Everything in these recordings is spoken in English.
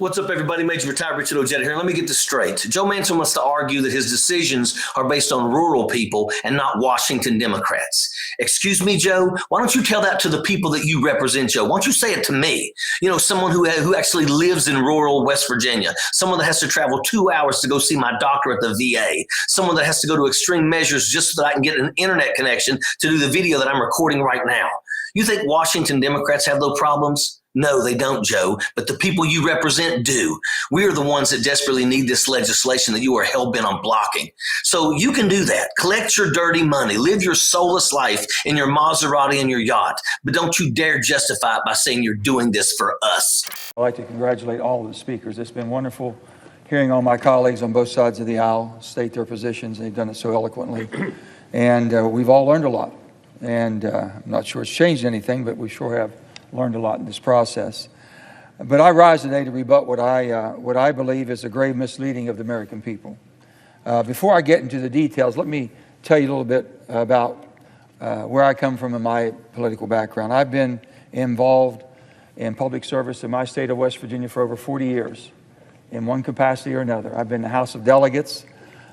What's up, everybody? Major Retired Richard Ojeda here. Let me get this straight. Joe Manchin wants to argue that his decisions are based on rural people and not Washington Democrats. Excuse me, Joe? Why don't you tell that to the people that you represent, Joe? Why don't you say it to me? You know, someone who actually lives in rural West Virginia, someone that has to travel 2 hours to go see my doctor at the VA, someone that has to go to extreme measures just so that I can get an internet connection to do the video that I'm recording right now. You think Washington Democrats have those problems? No, they don't, Joe, but the people you represent do. We are the ones that desperately need this legislation that you are hell-bent on blocking. So you can do that. Collect your dirty money. Live your soulless life in your Maserati and your yacht. But don't you dare justify it by saying you're doing this for us. I'd like to congratulate all of the speakers. It's been wonderful hearing all my colleagues on both sides of the aisle state their positions. They've done it so eloquently. And we've all learned a lot. And I'm not sure it's changed anything, but we sure have learned a lot in this process. But I rise today to rebut what I believe is a grave misleading of the American people. Before I get into the details, let me tell you a little bit about where I come from in my political background. I've been involved in public service in my state of West Virginia for over 40 years in one capacity or another. I've been in the House of Delegates.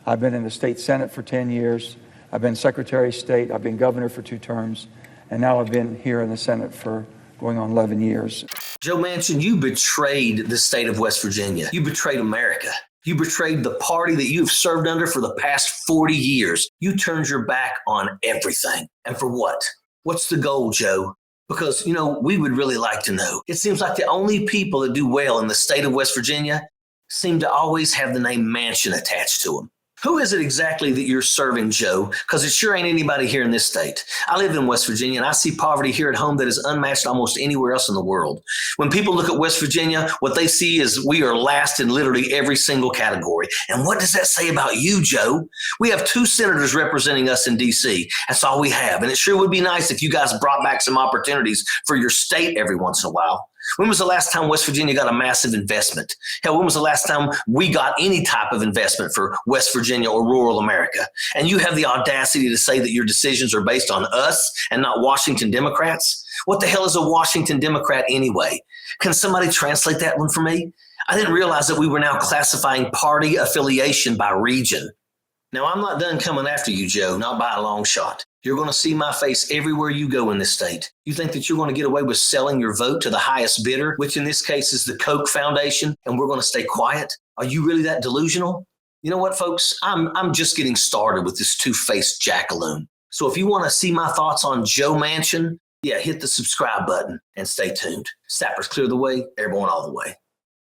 I've been in the state Senate for 10 years. I've been Secretary of State. I've been governor for 2 terms. And now I've been here in the Senate for going on 11 years. Joe Manchin, you betrayed the state of West Virginia. You betrayed America. You betrayed the party that you've served under for the past 40 years. You turned your back on everything. And for what? What's the goal, Joe? Because, you know, we would really like to know. It seems like the only people that do well in the state of West Virginia seem to always have the name Manchin attached to them. Who is it exactly that you're serving, Joe? Because it sure ain't anybody here in this state. I live in West Virginia, and I see poverty here at home that is unmatched almost anywhere else in the world. When people look at West Virginia, what they see is we are last in literally every single category. And what does that say about you, Joe? We have 2 senators representing us in D.C. That's all we have. And it sure would be nice if you guys brought back some opportunities for your state every once in a while. When was the last time West Virginia got a massive investment? Hell, when was the last time we got any type of investment for West Virginia or rural America? And you have the audacity to say that your decisions are based on us and not Washington Democrats? What the hell is a Washington Democrat anyway? Can somebody translate that one for me? I didn't realize that we were now classifying party affiliation by region. Now, I'm not done coming after you, Joe, not by a long shot. You're going to see my face everywhere you go in this state. You think that you're going to get away with selling your vote to the highest bidder, which in this case is the Koch Foundation, and we're going to stay quiet? Are you really that delusional? You know what, folks? I'm just getting started with this two-faced jackaloon. So if you want to see my thoughts on Joe Manchin, yeah, hit the subscribe button and stay tuned. Sappers clear the way, airborne all the way.